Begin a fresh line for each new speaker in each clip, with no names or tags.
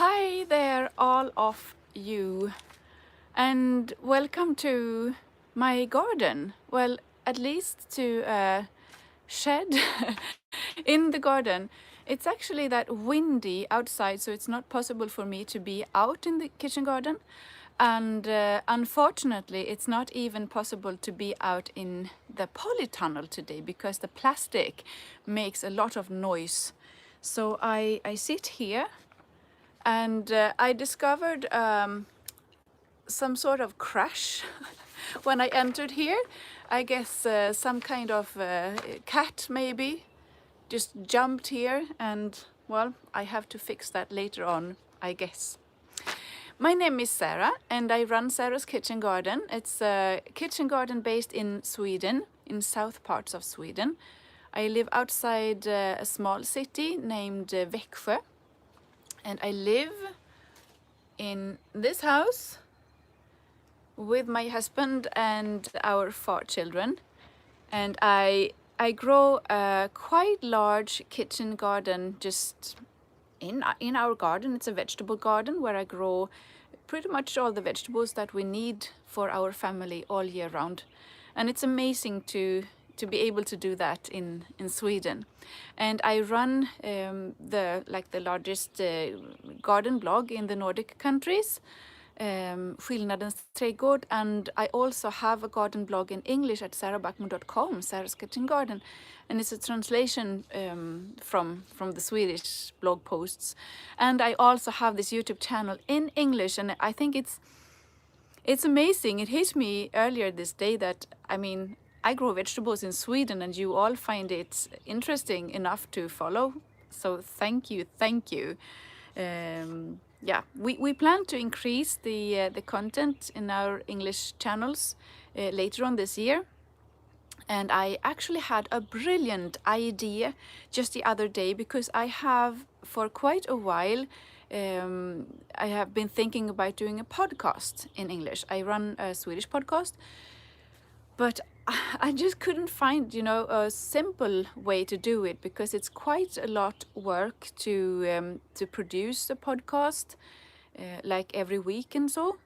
Hi there, all of you, and welcome to my garden. Well, at least to a shed in the garden. It's actually that windy outside, so it's not possible for me to be out in the kitchen garden. And unfortunately, it's not even possible to be out in the polytunnel today because the plastic makes a lot of noise. So I sit here and I discovered some sort of crash when I entered here. I guess some kind of cat maybe just jumped here, and well, I have to fix that later on, I guess. My name is Sarah and I run Sarah's Kitchen Garden. It's a kitchen garden based in Sweden, in south parts of Sweden. I live outside a small city named Växjö, and I live in this house with my husband and our 4 children. And I grow a quite large kitchen garden just in our garden. It's a vegetable garden where I grow pretty much all the vegetables that we need for our family all year round. And it's amazing to be able to do that in Sweden. And I run the largest garden blog in the Nordic countries, Skillnadens trädgård, and I also have a garden blog in English at sarahbackman.com, Sarah's Kitchen Garden, and it's a translation from the Swedish blog posts. And I also have this YouTube channel in English, and I think it's amazing. It hit me earlier this day that, I mean, I grow vegetables in Sweden and you all find it interesting enough to follow. So thank you. Yeah, we plan to increase the content in our English channels later on this year. And I actually had a brilliant idea just the other day, because I have for quite a while I have been thinking about doing a podcast in English. I run a Swedish podcast, but I just couldn't find, a simple way to do it, because it's quite a lot work to produce a podcast like every week and so.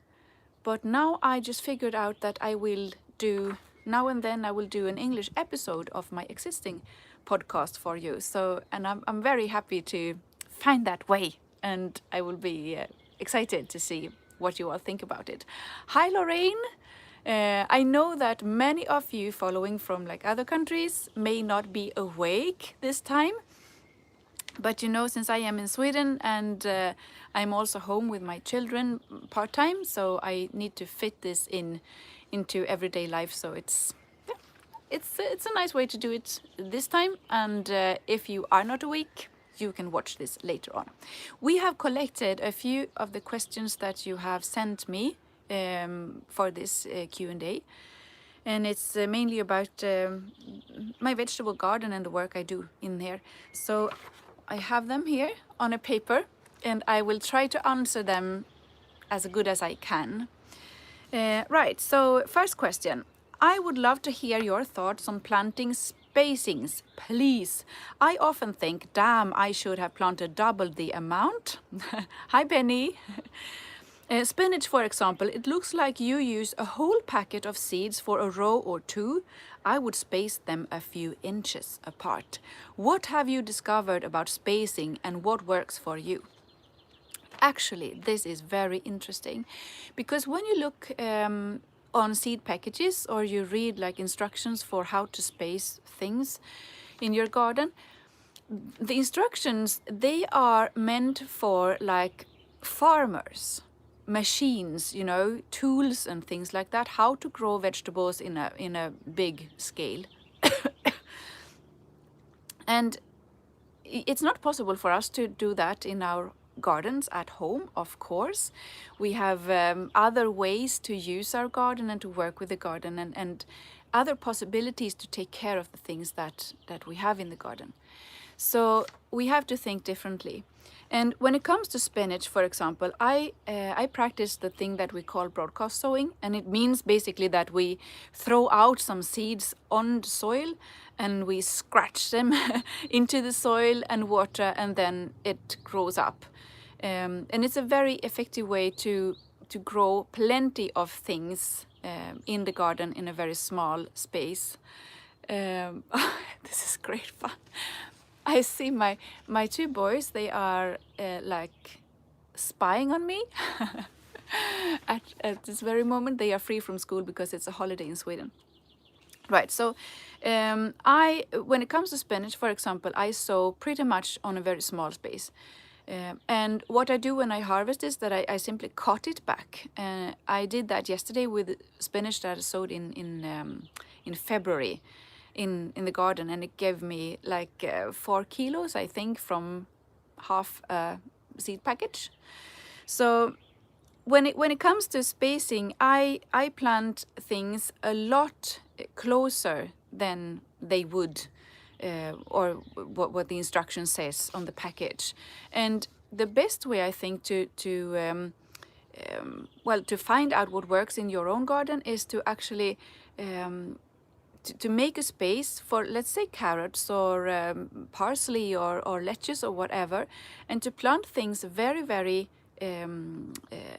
But now I just figured out that I will do, now and then I will do an English episode of my existing podcast for you. So, and I'm very happy to find that way, and I will be excited to see what you all think about it. Hi, Lorraine. I know that many of you following from other countries may not be awake this time, but since I am in Sweden and I'm also home with my children part-time, so I need to fit this into everyday life. So it's a nice way to do it this time. And if you are not awake, you can watch this later on. We have collected a few of the questions that you have sent me for this Q&A, and it's mainly about my vegetable garden and the work I do in here. So I have them here on a paper, and I will try to answer them as good as I can. Right, so first question. I would love to hear your thoughts on planting spacings, please. I often think, damn, I should have planted double the amount. Hi, Benny. Spinach, for example, it looks like you use a whole packet of seeds for a row or two. I would space them a few inches apart. What have you discovered about spacing and what works for you? Actually, this is very interesting, because when you look on seed packages, or you read instructions for how to space things in your garden, the instructions, they are meant for farmers, machines, tools and things like that, how to grow vegetables in a big scale. And it's not possible for us to do that in our gardens at home, of course. We have other ways to use our garden and to work with the garden, and other possibilities to take care of the things that we have in the garden. So we have to think differently. And when it comes to spinach, for example, I practice the thing that we call broadcast sowing, and it means basically that we throw out some seeds on the soil and we scratch them into the soil and water, and then it grows up. And it's a very effective way to grow plenty of things in the garden in a very small space. This is great fun. I see my two boys, they are like spying on me at this very moment. They are free from school because it's a holiday in Sweden. Right, so when it comes to spinach, for example, I sow pretty much on a very small space. And what I do when I harvest is that I simply cut it back. I did that yesterday with spinach that I sowed in February in the garden, and it gave me like 4 kilos, I think, from half a seed package. So when it comes to spacing, I plant things a lot closer than they would, or what the instruction says on the package. And the best way, I think, to find out what works in your own garden is to actually to make a space for, let's say, carrots or parsley or lettuce or whatever, and to plant things very, very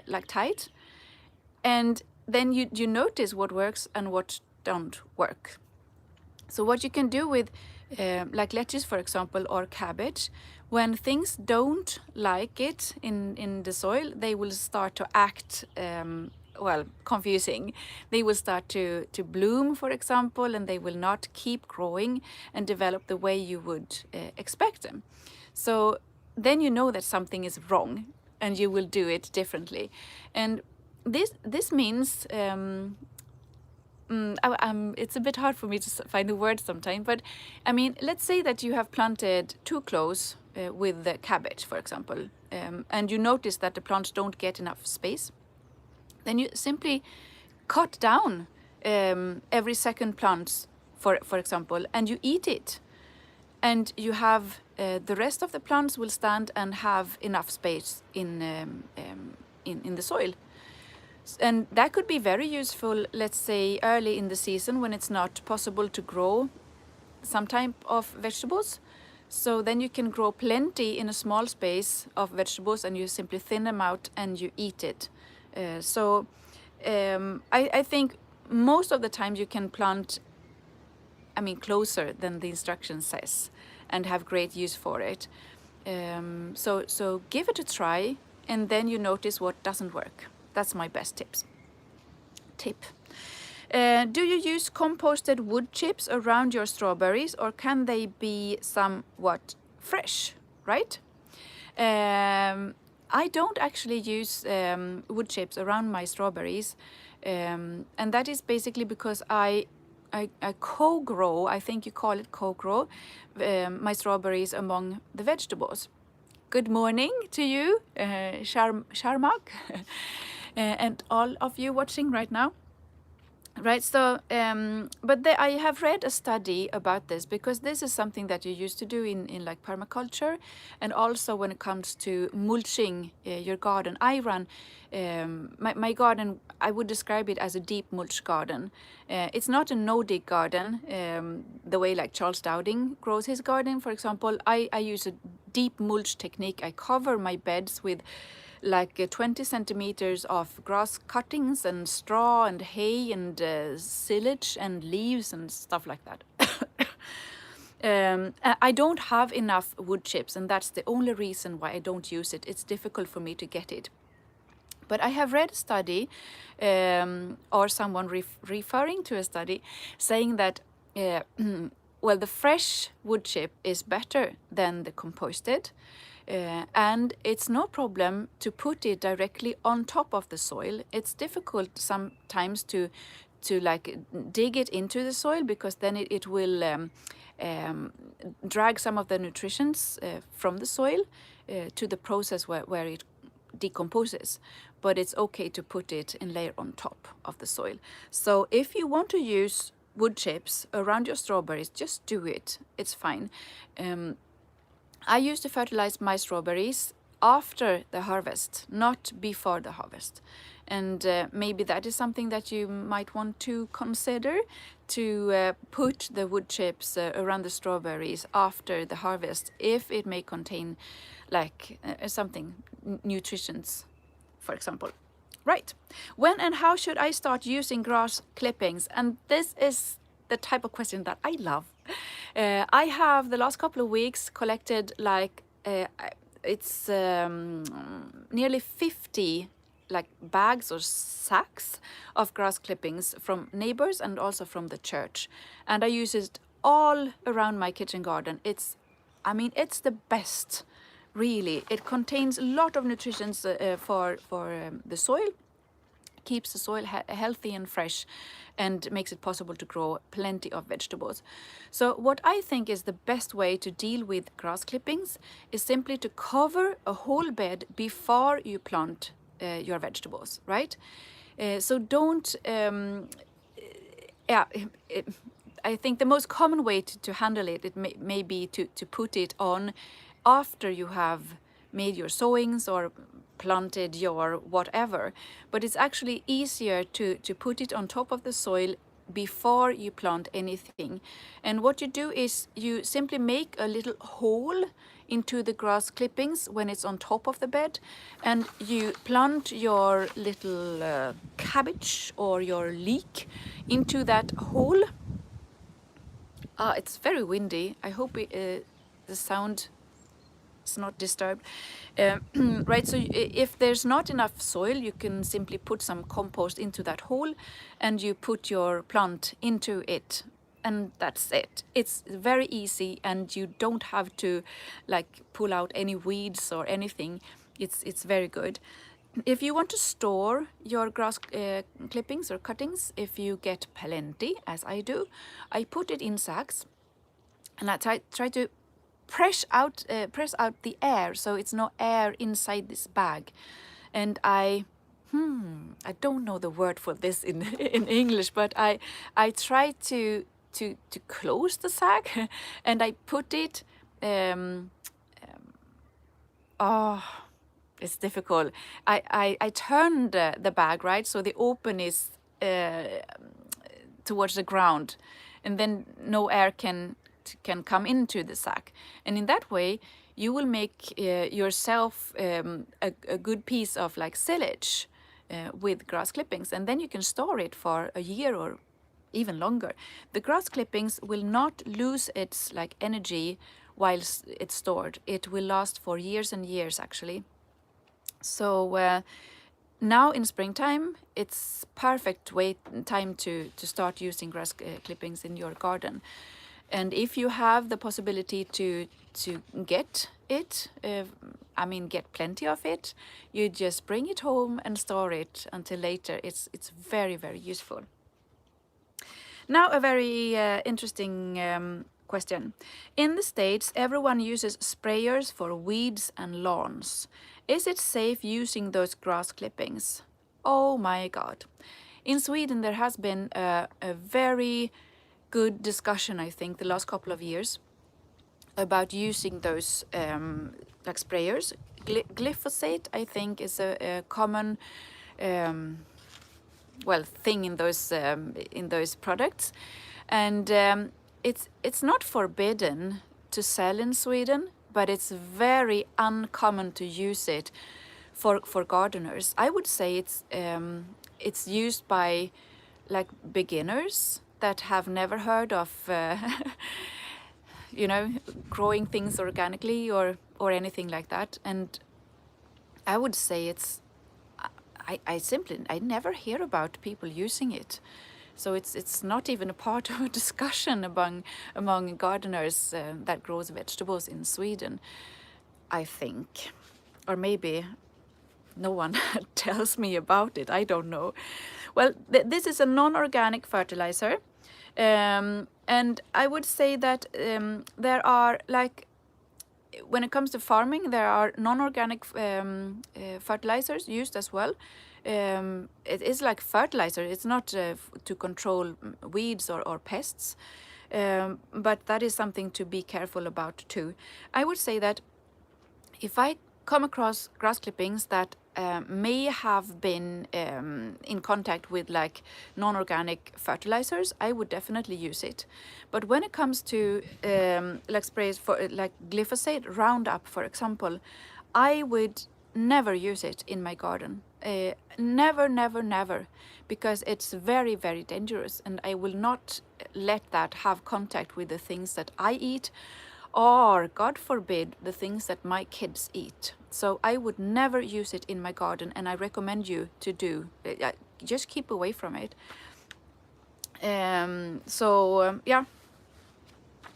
like tight. And then you notice what works and what don't work. So what you can do with like lettuce, for example, or cabbage, when things don't like it in the soil, they will start to act confusing. They will start to bloom, for example, and they will not keep growing and develop the way you would expect them. So then you know that something is wrong, and you will do it differently. And this means it's a bit hard for me to find the word sometimes, but I mean, let's say that you have planted too close with the cabbage, for example, and you notice that the plants don't get enough space. Then you simply cut down every second plant, for example, and you eat it. And you have the rest of the plants will stand and have enough space in the soil. And that could be very useful, let's say, early in the season when it's not possible to grow some type of vegetables. So then you can grow plenty in a small space of vegetables, and you simply thin them out and you eat it. I think most of the time you can plant, closer than the instruction says, and have great use for it. So give it a try, and then you notice what doesn't work. That's my best tip. Do you use composted wood chips around your strawberries, or can they be somewhat fresh, right? I don't actually use wood chips around my strawberries, and that is basically because I co-grow, I think you call it co-grow, my strawberries among the vegetables. Good morning to you, Sharmak, and all of you watching right now. Right, so, I have read a study about this, because this is something that you used to do in like permaculture, and also when it comes to mulching your garden. I run my garden, I would describe it as a deep mulch garden. It's not a no-dig garden, the way like Charles Dowding grows his garden, for example. I use a deep mulch technique. I cover my beds with like 20 centimeters of grass cuttings and straw and hay and silage and leaves and stuff like that. I don't have enough wood chips, and that's the only reason why I don't use it. It's difficult for me to get it. But I have read a study, or someone referring to a study, saying that the fresh wood chip is better than the composted. And it's no problem to put it directly on top of the soil. It's difficult sometimes to like dig it into the soil, because then it will drag some of the nutrients from the soil to the process where it decomposes. But it's okay to put it and layer on top of the soil. So if you want to use wood chips around your strawberries, just do it. It's fine. I used to fertilize my strawberries after the harvest, not before the harvest. And maybe that is something that you might want to consider, to put the wood chips around the strawberries after the harvest, if it may contain like something nutritions, for example. Right. When and how should I start using grass clippings? And this is the type of question that I love. I have the last couple of weeks collected like it's nearly 50 like bags or sacks of grass clippings from neighbors and also from the church, and I use it all around my kitchen garden. It's the best, really. It contains a lot of nutrition for the soil, keeps the soil healthy and fresh, and makes it possible to grow plenty of vegetables. So what I think is the best way to deal with grass clippings is simply to cover a whole bed before you plant your vegetables, right? So don't yeah, I think the most common way to handle it may be to put it on after you have made your sowings or planted your whatever. But it's actually easier to put it on top of the soil before you plant anything. And what you do is you simply make a little hole into the grass clippings when it's on top of the bed, and you plant your little cabbage or your leek into that hole. It's very windy. I hope the sound is not disturbed. Right, so if there's not enough soil, you can simply put some compost into that hole and you put your plant into it, and that's it. It's very easy, and you don't have to like pull out any weeds or anything. It's very good. If you want to store your grass clippings or cuttings, if you get plenty, as I do, I put it in sacks, and I try to press out the air, so it's no air inside this bag. And I don't know the word for this in in English, but I try to close the sack and I put it it's difficult. I turn the bag, right, so the open is towards the ground, and then no air can come into the sack. And in that way, you will make yourself a good piece of like silage with grass clippings, and then you can store it for a year or even longer. The grass clippings will not lose its like energy while it's stored. It will last for years and years, actually. So now in springtime, it's perfect time to start using grass clippings in your garden. And if you have the possibility to get it, get plenty of it, you just bring it home and store it until later. It's very, very useful. Now a very interesting question. In the States, everyone uses sprayers for weeds and lawns. Is it safe using those grass clippings? Oh my God. In Sweden, there has been a very good discussion, I think, the last couple of years about using those like sprayers. Glyphosate, I think, is a common thing in those products, and it's not forbidden to sell in Sweden, but it's very uncommon to use it for gardeners. I would say it's used by like beginners that have never heard of growing things organically or anything like that. And I would say I never hear about people using it. So it's not even a part of a discussion among gardeners that grows vegetables in Sweden, I think. Or maybe no one tells me about it, I don't know. Well, this is a non-organic fertilizer. And I would say that there are, like, when it comes to farming, there are non-organic fertilizers used as well. It is like fertilizer. It's not to control weeds or pests, but that is something to be careful about too. I would say that if I come across grass clippings that may have been in contact with like non-organic fertilizers, I would definitely use it. But when it comes to like sprays for like glyphosate, Roundup, for example, I would never use it in my garden. Never, never, never, because it's very, very dangerous, and I will not let that have contact with the things that I eat, or God forbid, the things that my kids eat. So I would never use it in my garden, and I recommend you to do. Just keep away from it. Yeah,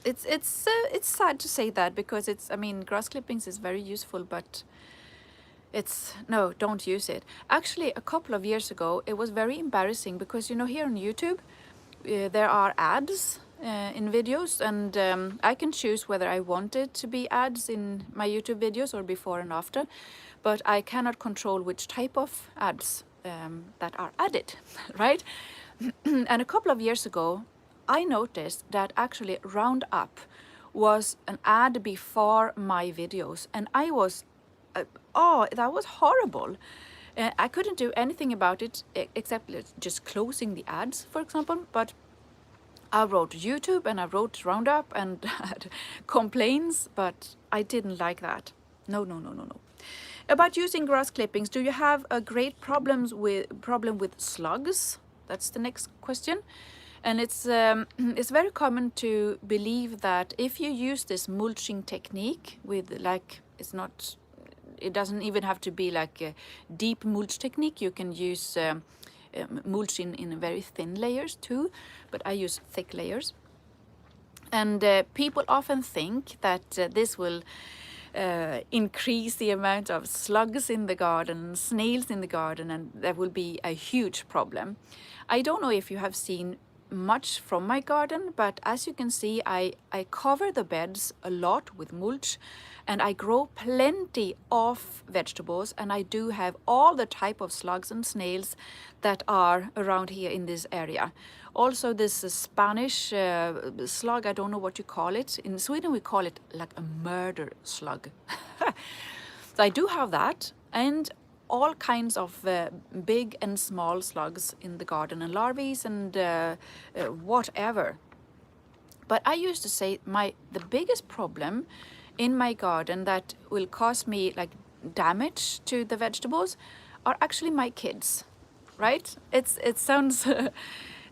it's sad to say that, because I mean, grass clippings is very useful, but no, don't use it. Actually, a couple of years ago, it was very embarrassing, because here on YouTube, there are ads in videos, and I can choose whether I want it to be ads in my YouTube videos or before and after, but I cannot control which type of ads that are added, right? And a couple of years ago, I noticed that actually Roundup was an ad before my videos, and I was, that was horrible. I couldn't do anything about it except just closing the ads, for example, but I wrote YouTube and I wrote Roundup and had complaints, but I didn't like that. No, no, no, no, no. About using grass clippings, do you have a great problem with slugs? That's the next question. And it's very common to believe that if you use this mulching technique with, like, it doesn't even have to be like a deep mulch technique. You can use mulch in very thin layers too, but I use thick layers. And people often think that this will increase the amount of slugs in the garden, snails in the garden, and there will be a huge problem. I don't know if you have seen much from my garden, but as you can see, I cover the beds a lot with mulch, and I grow plenty of vegetables, and I do have all the type of slugs and snails that are around here in this area. Also this Spanish slug, I don't know what you call it. In Sweden we call it like a murder slug. So I do have that, and all kinds of big and small slugs in the garden, and larvae and whatever. But I used to say the biggest problem in my garden that will cause me like damage to the vegetables are actually my kids, right? It sounds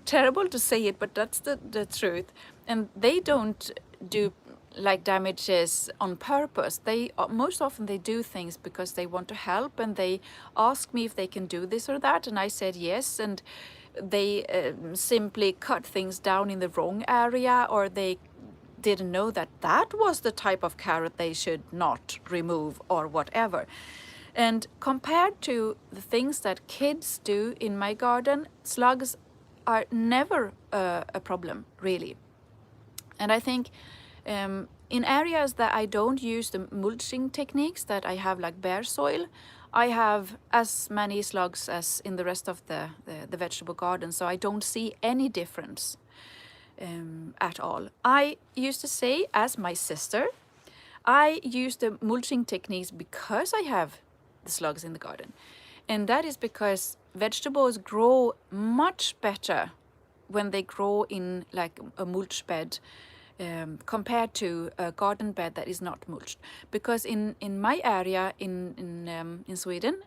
terrible to say it, but that's the truth. And they don't do like damages on purpose. They most often they do things because they want to help, and they ask me if they can do this or that, and I said yes, and they simply cut things down in the wrong area, or they didn't know that that was the type of carrot they should not remove or whatever. And compared to the things that kids do in my garden, slugs are never a problem, really. And I think in areas that I don't use the mulching techniques, that I have like bare soil, I have as many slugs as in the rest of the vegetable garden, so I don't see any difference at all. I used to say, as my sister, I use the mulching techniques because I have the slugs in the garden. And that is because vegetables grow much better when they grow in like a mulch bed compared to a garden bed that is not mulched. Because in my area in Sweden,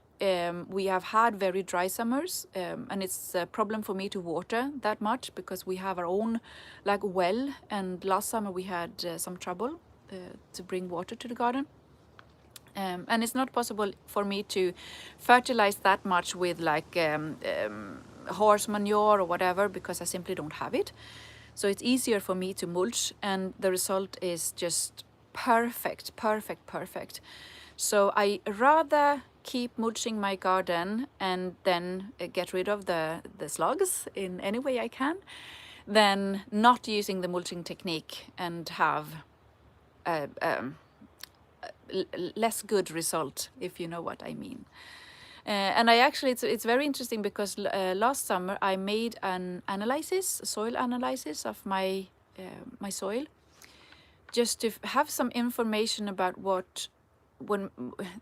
we have had very dry summers, and it's a problem for me to water that much because we have our own like well, and last summer we had some trouble to bring water to the garden. And it's not possible for me to fertilize that much with like horse manure or whatever, because I simply don't have it. So it's easier for me to mulch, and the result is just perfect, perfect, perfect. So I rather keep mulching my garden and then get rid of the slugs in any way I can, than not using the mulching technique and have less good result, if you know what I mean. And I actually, it's very interesting because last summer I made an analysis, soil analysis of my my soil, just to have some information about when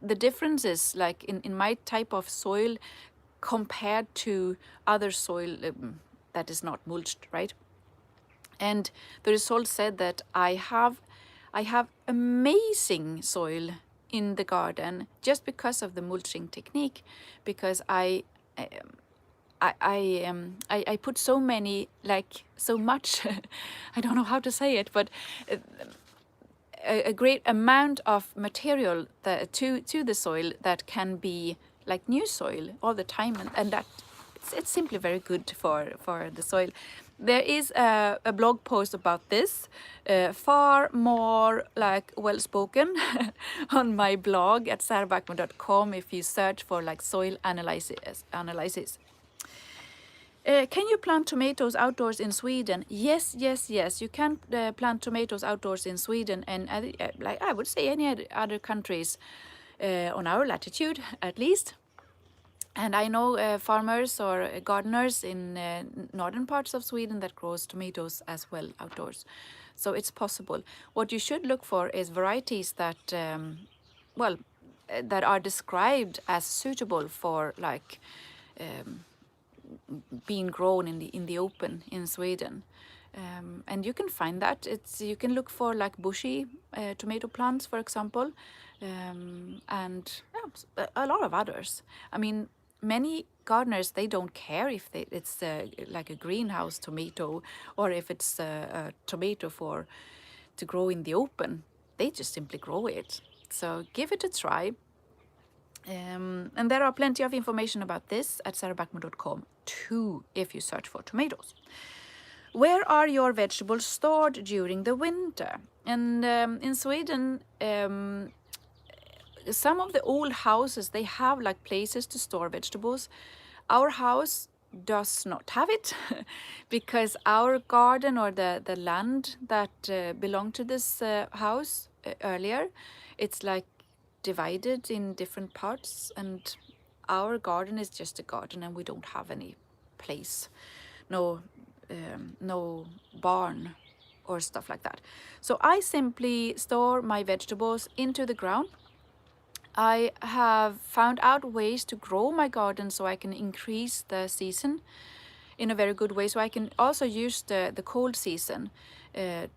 the differences like in my type of soil compared to other soil that is not mulched, right? And the result said that I have amazing soil in the garden just because of the mulching technique, because I put so many, like so much, I don't know how to say it, but a great amount of material that, to the soil that can be like new soil all the time, and that it's simply very good for the soil. There is a blog post about this, far more like well spoken on my blog at sarabackman.com if you search for like soil analysis. Can you plant tomatoes outdoors in Sweden? Yes, yes, yes. You can plant tomatoes outdoors in Sweden and like I would say any other countries on our latitude at least. And I know farmers or gardeners in northern parts of Sweden that grows tomatoes as well outdoors. So it's possible. What you should look for is varieties that, that are described as suitable for like being grown in the open in Sweden. And you can find that. You can look for like bushy tomato plants, for example, and a lot of others. I mean, many gardeners, they don't care if it's like a greenhouse tomato or if it's a tomato to grow in the open. They just simply grow it. So give it a try. And there are plenty of information about this at sarabackman.com too if you search for tomatoes. Where are your vegetables stored during the winter? And in Sweden, some of the old houses, they have like places to store vegetables. Our house does not have it because our garden or the land that belonged to this house earlier, it's like divided in different parts, and our garden is just a garden and we don't have any place, no barn or stuff like that. So I simply store my vegetables into the ground. I have found out ways to grow my garden so I can increase the season in a very good way. So I can also use the cold season to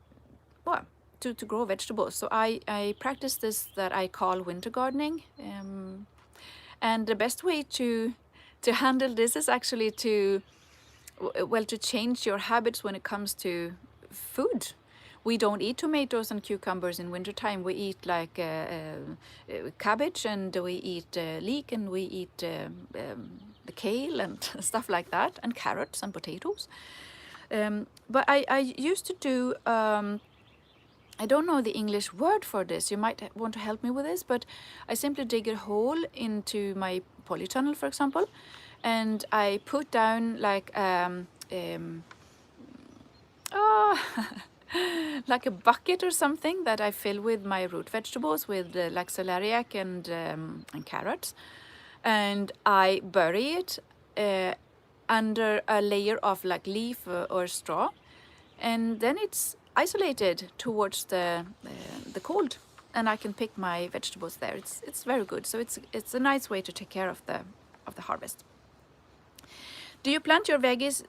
grow vegetables. So I practice this that I call winter gardening. And the best way to handle this is actually to change your habits when it comes to food. We don't eat tomatoes and cucumbers in wintertime. We eat like cabbage, and we eat leek, and we eat the kale and stuff like that, and carrots and potatoes. But I used to do, I don't know the English word for this. You might want to help me with this, but I simply dig a hole into my polytunnel, for example, and I put down like like a bucket or something that I fill with my root vegetables, with like celeriac and carrots, and I bury it under a layer of like leaf or straw, and then it's isolated towards the cold, and I can pick my vegetables there. It's very good. So it's a nice way to take care of the harvest. Do you plant your veggies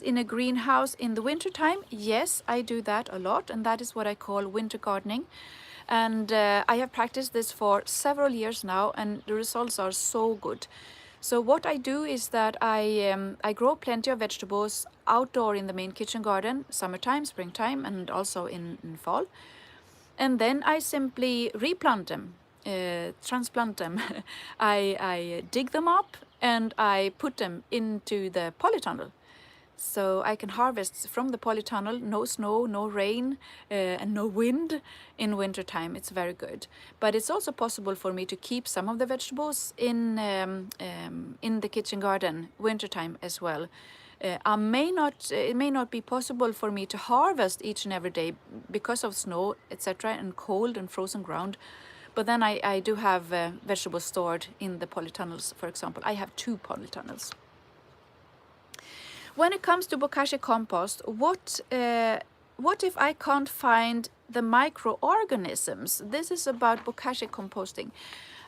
in a greenhouse in the wintertime? Yes, I do that a lot, and that is what I call winter gardening. And I have practiced this for several years now, and the results are so good. So what I do is that I grow plenty of vegetables outdoor in the main kitchen garden, summertime, springtime, and also in fall. And then I simply replant them, transplant them. I dig them up and I put them into the polytunnel. So I can harvest from the polytunnel, no snow, no rain, and no wind in wintertime. It's very good. But it's also possible for me to keep some of the vegetables in the kitchen garden wintertime as well. It may not be possible for me to harvest each and every day because of snow, etc., and cold and frozen ground. But then I do have vegetables stored in the polytunnels, for example. I have 2 polytunnels. When it comes to bokashi compost, what if I can't find the microorganisms? This is about bokashi composting.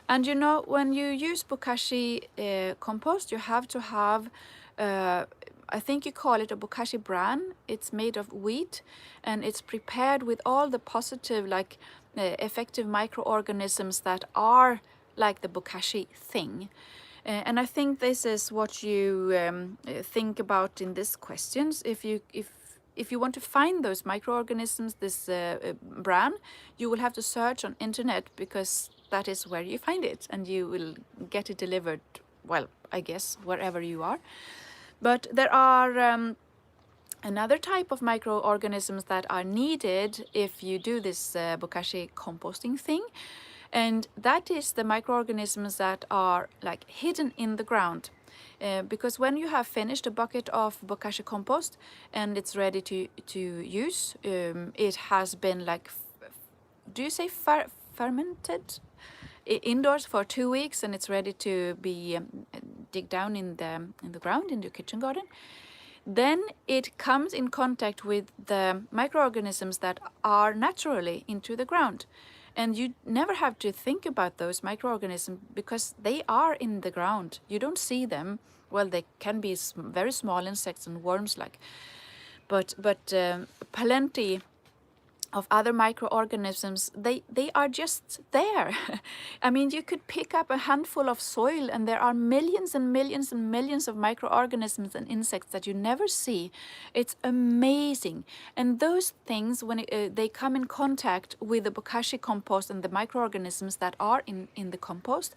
And you know, when you use bokashi compost, you have to have I think you call it a bokashi bran. It's made of wheat, and it's prepared with all the positive, like effective microorganisms that are like the bokashi thing. And I think this is what you think about in these questions. If you want to find those microorganisms, this bran, you will have to search on internet, because that is where you find it, and you will get it delivered, well, I guess wherever you are. But there are another type of microorganisms that are needed if you do this bokashi composting thing, and that is the microorganisms that are like hidden in the ground. Because when you have finished a bucket of bokashi compost and it's ready to use, it has been like, do you say fermented? Indoors for 2 weeks, and it's ready to be dig down in the ground in your kitchen garden. Then it comes in contact with the microorganisms that are naturally into the ground. And you never have to think about those microorganisms, because they are in the ground. You don't see them. Well, they can be very small insects and worms, like, but plenty of other microorganisms, they are just there. I mean, you could pick up a handful of soil and there are millions and millions and millions of microorganisms and insects that you never see. It's amazing. And those things, when they come in contact with the bokashi compost and the microorganisms that are in the compost,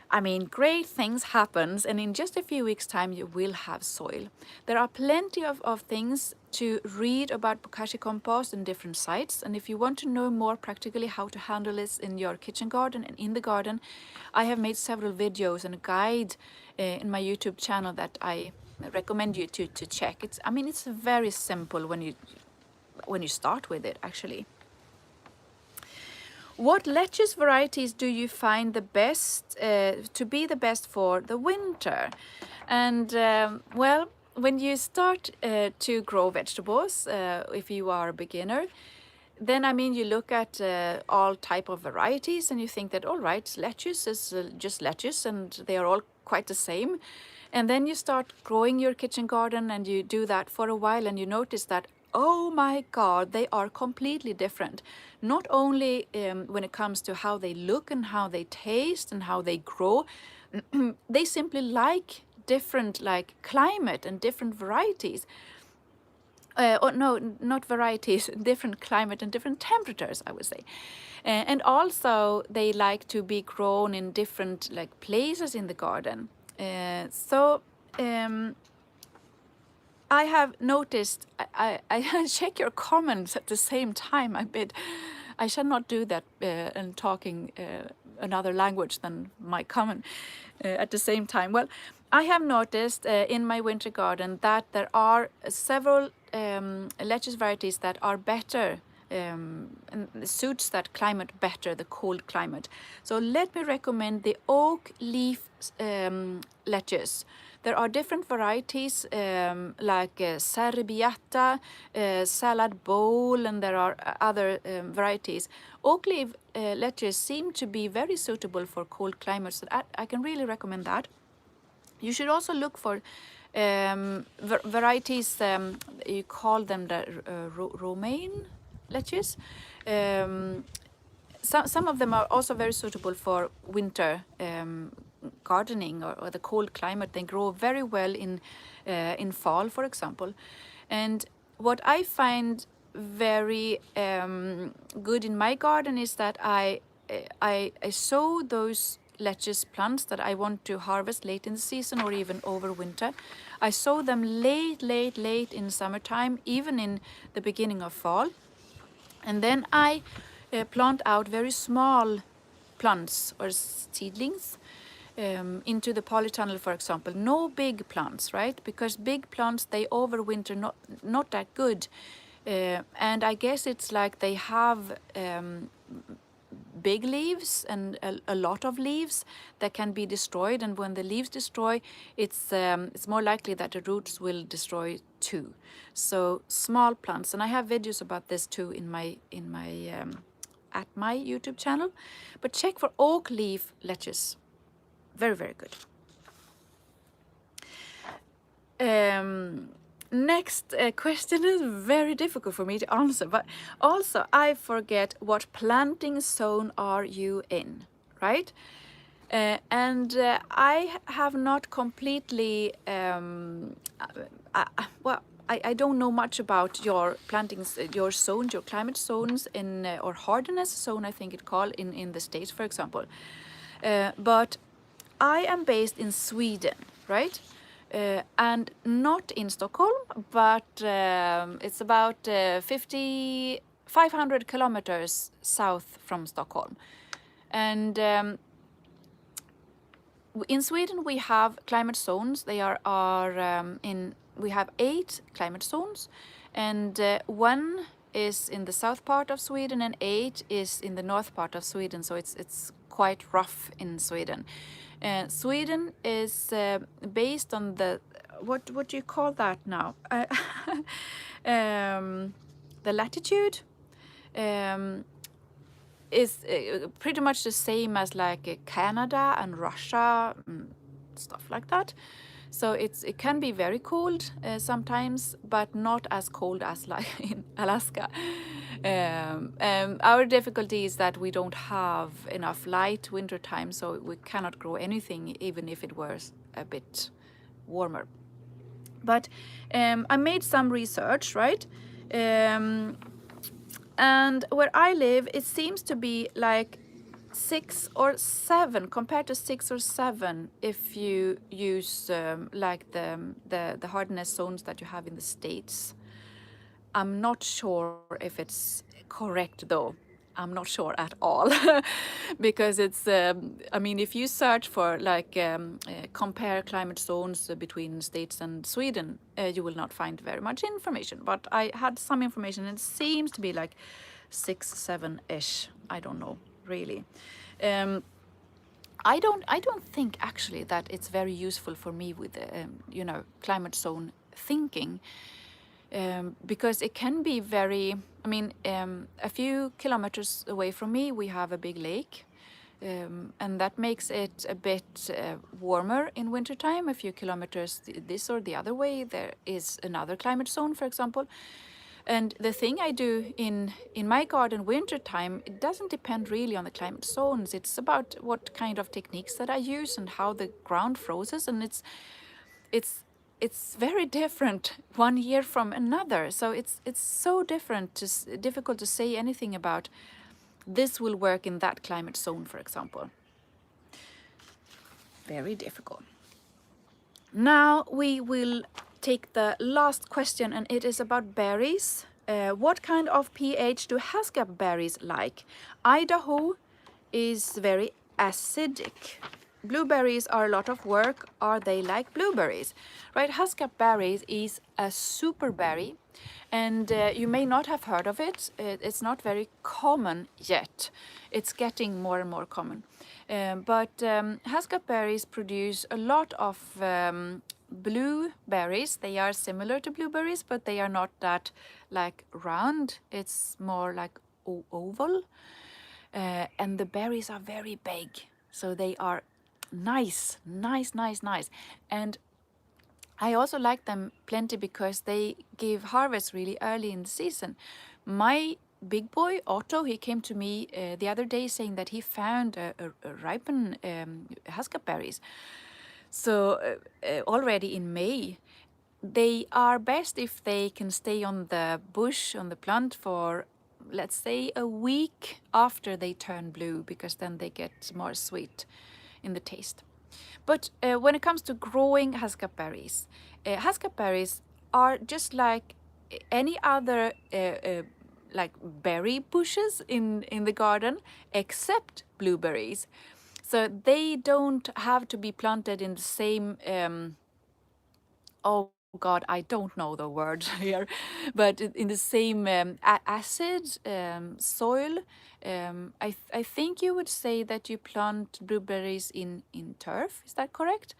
I mean, great things happens, and in just a few weeks' time you will have soil. There are plenty of things to read about bokashi compost in different sites, and if you want to know more practically how to handle this in your kitchen garden and in the garden, I have made several videos and a guide in my YouTube channel that I recommend you to check. It's very simple when you start with it, actually. What lettuce varieties do you find the best to be the best for the winter? And well, when you start to grow vegetables, if you are a beginner, then you look at all type of varieties and you think that, all right, lettuce is just lettuce and they are all quite the same. And then you start growing your kitchen garden and you do that for a while and you notice that, oh my God, they are completely different. Not only when it comes to how they look and how they taste and how they grow, they simply like different climate and different varieties. Or no, not varieties, different climate and different temperatures, I would say. And also they like to be grown in different places in the garden. So I have noticed, I check your comments at the same time a bit. I shall not do that and talking another language than my comment at the same time. Well, I have noticed in my winter garden that there are several lettuce varieties that are better and suits that climate better, the cold climate. So let me recommend the oak leaf lettuce. There are different varieties like serbiata, salad bowl, and there are other varieties. Oak leaf lettuce seem to be very suitable for cold climates, so I can really recommend that. You should also look for varieties, you call them the romaine lettuce. Some of them are also very suitable for winter gardening or the cold climate. They grow very well in fall, for example. And what I find very good in my garden is that I sow those lettuce plants that I want to harvest late in the season or even over winter. I sow them late in summertime, even in the beginning of fall. And then I plant out very small plants or seedlings into the polytunnel, for example. No big plants, right? Because big plants, they overwinter not that good. And I guess it's like they have big leaves and a lot of leaves that can be destroyed, and when the leaves destroy, it's more likely that the roots will destroy too. So small plants, and I have videos about this too in my at my YouTube channel. But check for oak leaf lettuce. Very, very good. Next question is very difficult for me to answer, but also I forget what planting zone are you in, right? And I have not completely, well, I don't know much about your plantings, your zones, your climate zones in, or hardiness zone, I think it's called in the States, for example. But I am based in Sweden, right? And not in Stockholm, but it's about 500 kilometers south from Stockholm. And in Sweden we have climate zones. They we have 8 climate zones, and 1 is in the south part of Sweden and 8 is in the north part of Sweden. So it's quite rough in Sweden. Sweden is based on the what do you call that now? The latitude. Is pretty much the same as like Canada and Russia, stuff like that. So it can be very cold sometimes, but not as cold as like in Alaska. Our difficulty is that we don't have enough light winter time, so we cannot grow anything even if it was a bit warmer. But I made some research, right? And where I live, it seems to be like 6 or 7 compared to 6 or 7 if you use like the hardness zones that you have in the States. I'm not sure if it's correct though. I'm not sure at all because it's I mean, if you search for like compare climate zones between States and Sweden, you will not find very much information, but I had some information and it seems to be like 6, 7-ish. I don't know really. I don't think actually that it's very useful for me with you know, climate zone thinking. Because it can be very, I mean, a few kilometers away from me we have a big lake, and that makes it a bit warmer in wintertime. A few kilometers this or the other way there is another climate zone, for example. And the thing I do in my garden wintertime, it doesn't depend really on the climate zones. It's about what kind of techniques that I use and how the ground freezes, and it's very different one year from another. So it's so difficult to say anything about this will work in that climate zone, for example. Very difficult. Now we will take the last question, and it is about berries. What kind of pH do Haskap berries like? Idaho is very acidic. Blueberries are a lot of work. Are they like blueberries? Right, Haskap berries is a super berry, and you may not have heard of it. It's not very common yet. It's getting more and more common. But Haskap berries produce a lot of blueberries. They are similar to blueberries, but they are not that like round. It's more like oval. And the berries are very big. So they are nice. And I also like them plenty because they give harvest really early in the season. My big boy, Otto, he came to me the other day saying that he found a ripened Haskap berries. So already in May. They are best if they can stay on the bush, on the plant for, let's say, a week after they turn blue, because then they get more sweet in the taste. But when it comes to growing Haskap berries are just like any other like berry bushes in the garden, except blueberries. So they don't have to be planted in the same oh God, I don't know the word here, but in the same acid soil. I think you would say that you plant blueberries in turf. Is that correct?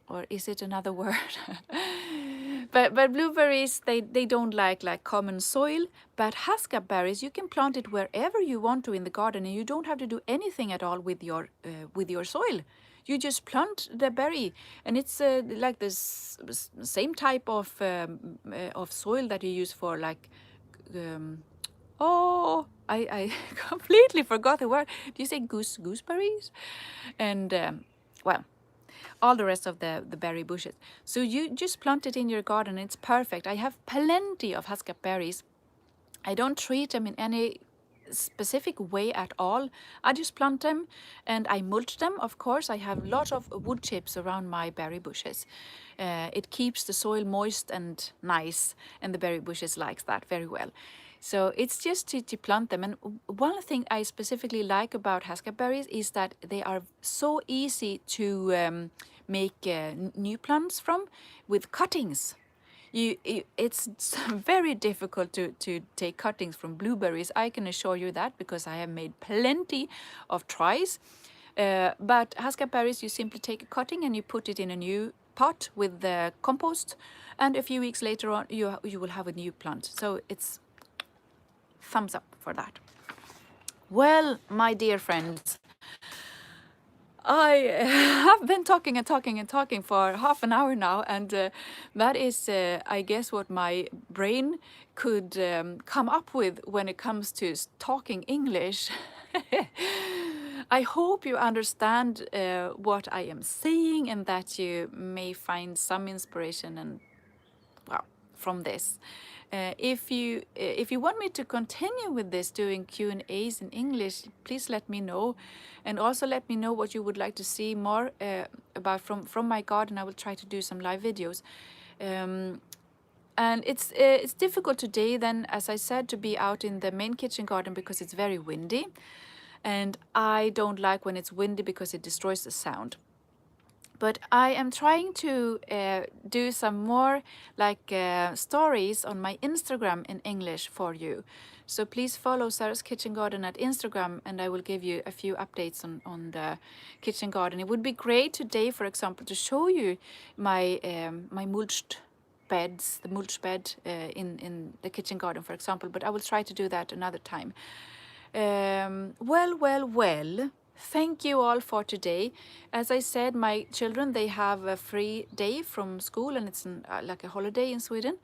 Or is it another word? But blueberries, they don't like common soil. But haskap berries, you can plant it wherever you want to in the garden, and you don't have to do anything at all with your soil. You just plant the berry, and it's like this same type of soil that you use for like oh, I completely forgot the word. Do you say gooseberries? And well, all the rest of the berry bushes. So you just plant it in your garden. It's perfect. I have plenty of haskap berries. I don't treat them in any specific way at all. I just plant them and I mulch them. Of course, I have lots of wood chips around my berry bushes. It keeps the soil moist and nice, and the berry bushes likes that very well. So it's just to plant them. And one thing I specifically like about haskap berries is that they are so easy to make new plants from with cuttings. It's very difficult to take cuttings from blueberries. I can assure you that, because I have made plenty of tries. But haskap berries, you simply take a cutting and you put it in a new pot with the compost, and a few weeks later on you will have a new plant. So it's thumbs up for that. Well, my dear friends, I have been talking and talking and talking for half an hour now, and that is, I guess, what my brain could come up with when it comes to talking English. I hope you understand what I am saying, and that you may find some inspiration and from this. If you want me to continue with this, doing Q&As in English, please let me know, and also let me know what you would like to see more about from my garden. I will try to do some live videos. And it's difficult today, then, as I said, to be out in the main kitchen garden because it's very windy, and I don't like when it's windy because it destroys the sound. But I am trying to do some more stories on my Instagram in English for you. So please follow Sarah's Kitchen Garden at Instagram, and I will give you a few updates on the kitchen garden. It would be great today, for example, to show you my my mulched beds, the mulch bed in the kitchen garden, for example. But I will try to do that another time. Well. Thank you all for today. As I said, my children, they have a free day from school, and it's like a holiday in Sweden.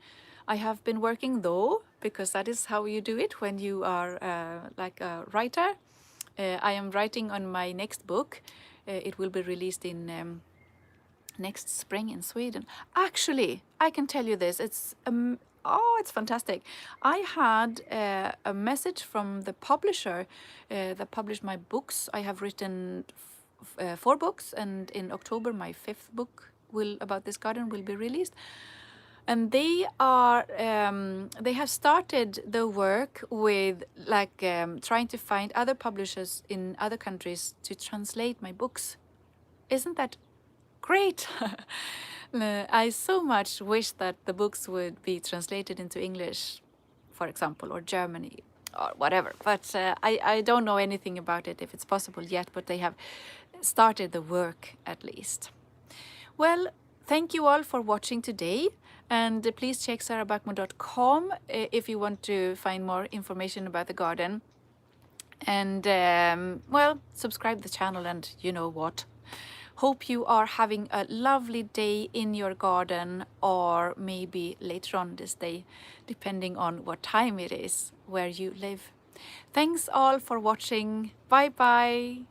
I have been working though, because that is how you do it when you are like a writer. I am writing on my next book. It will be released in next spring in Sweden. Actually, I can tell you this. It's fantastic. I had a message from the publisher that published my books. I have written 4 books, and in October my 5th book about this garden will be released. And they have started the work with trying to find other publishers in other countries to translate my books. Isn't that great? I so much wish that the books would be translated into English, for example, or Germany, or whatever. But I don't know anything about it, if it's possible yet, but they have started the work at least. Well, thank you all for watching today, and please check sarahbackman.com if you want to find more information about the garden. And subscribe the channel, and you know what. Hope you are having a lovely day in your garden, or maybe later on this day, depending on what time it is where you live. Thanks all for watching. Bye bye.